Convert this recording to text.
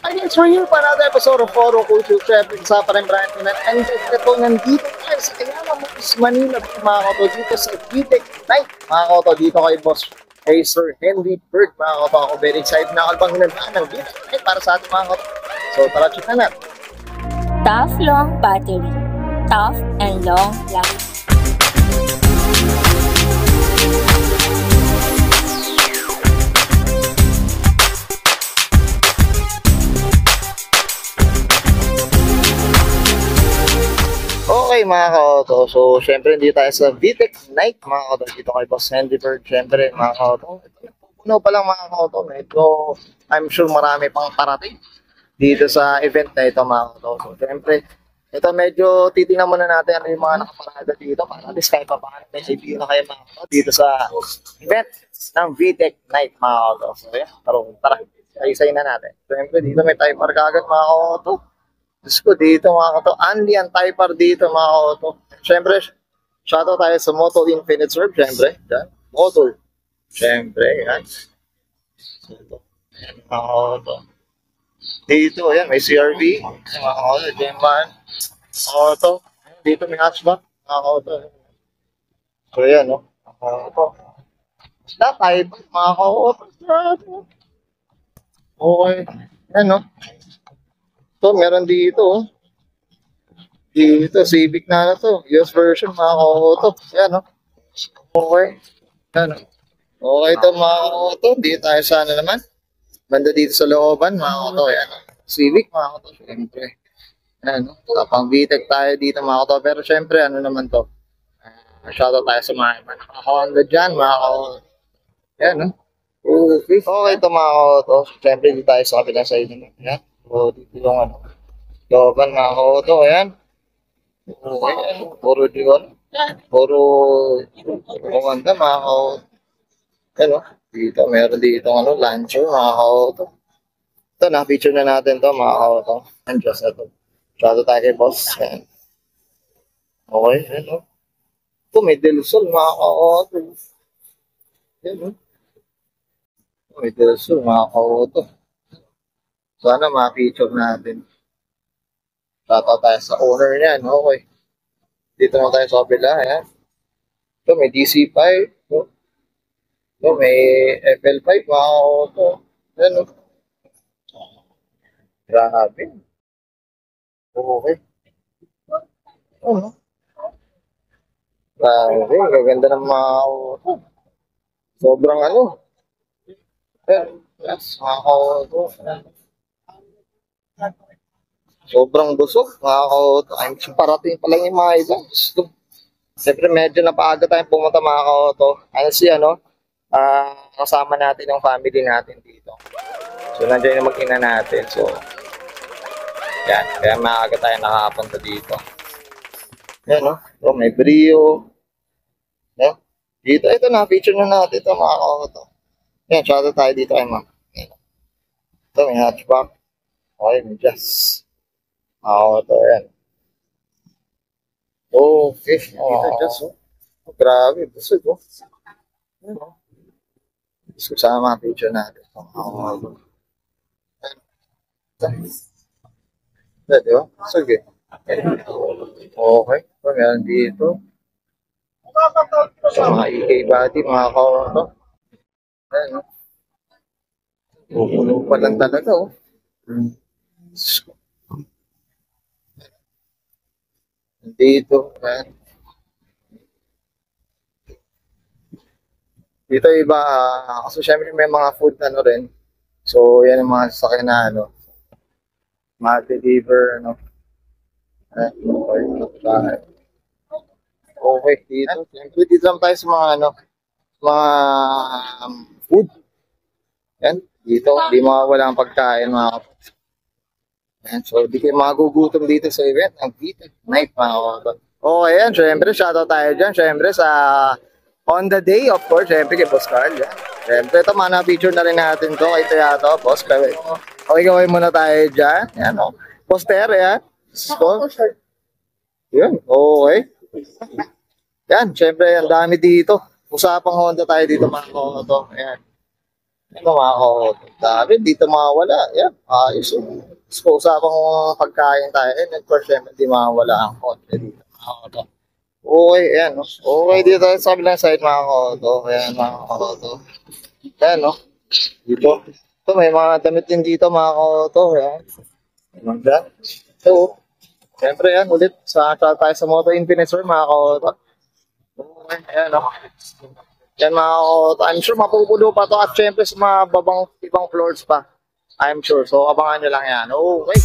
Again, we're here for another episode of Foro Culture. Siyempre, sa pa rin Brian Pinan. And ito, nandito tayo sa Ayala Malls, Manila, mga koto, dito sa VTech Night. Mga koto, dito kay Boss kay Sir Henry Bird. Mga koto, ako very excited na kalbang hinandaan ng VTech Night para sa ating mga koto. So, tara, check na natin. Tough long battery. Tough and long life. Okay mga ka-auto, so syempre hindi tayo sa VTech Night mga ka-auto, dito kay Boss Henry Bird, syempre mga ka-auto, puno pa lang mga ka-auto, medyo I'm sure marami pang parating dito sa event na ito mga ka-auto. So syempre, ito medyo titingnan muna natin ano yung mga nakaparada dito para at least kahit pa paano may idea na kayo mga ka-auto dito sa event ng VTech Night mga ka-auto. So yeah, tara, isa-isayin na natin. Syempre dito may tayo markagat mga ka-auto. Diyos ko dito mga kato, Andy ang Typar dito mga kato. Siyempre, shoutout tayo sa Moto Infinite Serve, siyempre. Yan, Motor. Siyempre, yan. Ito, yan, mga kato. Dito, yan, may CRV. Mga kato, Gemman. Mga kato. Dito may hatchback. Mga kato. So, yan, no. Mga kato. Basta tayo, mga kato. Okay. Yan, no. So, meron dito, oh. Dito, Civic na to. US version, mga ka-auto. Yan, no? Okay. Yan, no? Okay ito, mga ka-auto. Dito tayo sana naman. Banda dito sa looban, mga ka-auto. Yan, no? Civic, mga ka-auto. Siyempre. Yan, no? Tapang VTech tayo dito, mga ka-auto. Pero siyempre, ano naman to? Shoutout tayo sa mga Honda dyan, mga ka-auto. Yan, no? Okay. Okay ito, mga ka-auto. Siyempre, dito tayo sa kabilang side naman. Yan. So, dito yung ano, looban mga ka-auto, ayan. Ayan, puro yun. Puro kumanda mga ka-auto. Ayan o, dito, meron dito ano, launcher mga ka-auto. Ito, na-feature na natin to mga ka-auto. And just ito. Shadow tayo kay boss. Ayan. Okay, ayan o. Ito, may Del Sol mga ka-auto. Ayan o. May Del Sol mga ka-auto. Sana ma-feature natin. Shoutout tayo sa owner niyan. Okay. Dito na tayo sa kabila. Ayan. Ito may DC5. Ito may FL5. Wow. Ito. Ayan o. Grabe. Okay. Ano? Grabe. Gaganda ng mga auto. Sobrang ano. Ayan. Yes. Mga auto. Ayan. Sobrang busog, mga ka-auto. I'm sure parating pa lang yung mga iba. Siyempre, medyo napaaga tayong pumunta, mga ka-auto. Ano siya, no? Kasama natin yung family natin dito. So, nandiyan yung mag-ina natin. So, yan. Kaya maaga tayo nakapunta dito. Yan, no? So, may Brio. Yan. Dito, ito na. Feature na natin ito, mga ka-auto. Yan, shoutout tayo dito kay ma'am. Ito, may hatchback. Okay, may jazz. Ito, yan. Okay. Dito, jazz, oh. Grabe, busog, oh. Yan, oh. Busog sa mga picture natin. Yan, di ba? Busog, eh. Okay. Ito, meron dito. Sa mga EK body, mga ka-auto. Yan, oh. Pupuno pa lang talaga, oh. Dito, ayan. Dito iba, kasi syempre may mga food ano rin. So, yan yung mga sasakyan na ano, ma-deliver, ano. Okay, okay, dito. Syempre, dito lang tayo sa mga ano, mga food. Yan, dito, di mawawala ang pagkain, mga kapatid. Yan, so, di kayo magugutom dito sa event. Ang VTech Night, mga kapatid. Okay, yan, syempre, shoutout tayo dyan. Syempre, sa on the day, of course, syempre, kay Boss Carl. Yan. Syempre, ito, mga na-feature na rin natin to. Kay Teato, Boss Carl. Okay, gawin muna tayo dyan. Yan, o. Poster, yan. So, yan, okay. Yan, syempre, ang dami dito. Usapang Honda tayo dito, mga kapatid. Yan. Ano mga kaoto? Dami, dito mawala. Yan, ayos. So, usapang pagkain tayo. And of course, syempre, di mawala ang konti dito mga kaoto. Okay, ayan. No? Okay, dito tayo sa kabilang side mga kaoto. Ayan mga kaoto. Ayan, no? Dito. Ito, may mga damit din dito mga kaoto. Ayan. Ayan. So, syempre yan, ulit sa tayo sa Moto Infinite Store mga kaoto. Okay, ayan, no? Yan mga kaoto. I'm sure mapupulo pa to at syempre sa mga ibang floors pa. I'm sure. So, abangan nyo lang yan. Okay.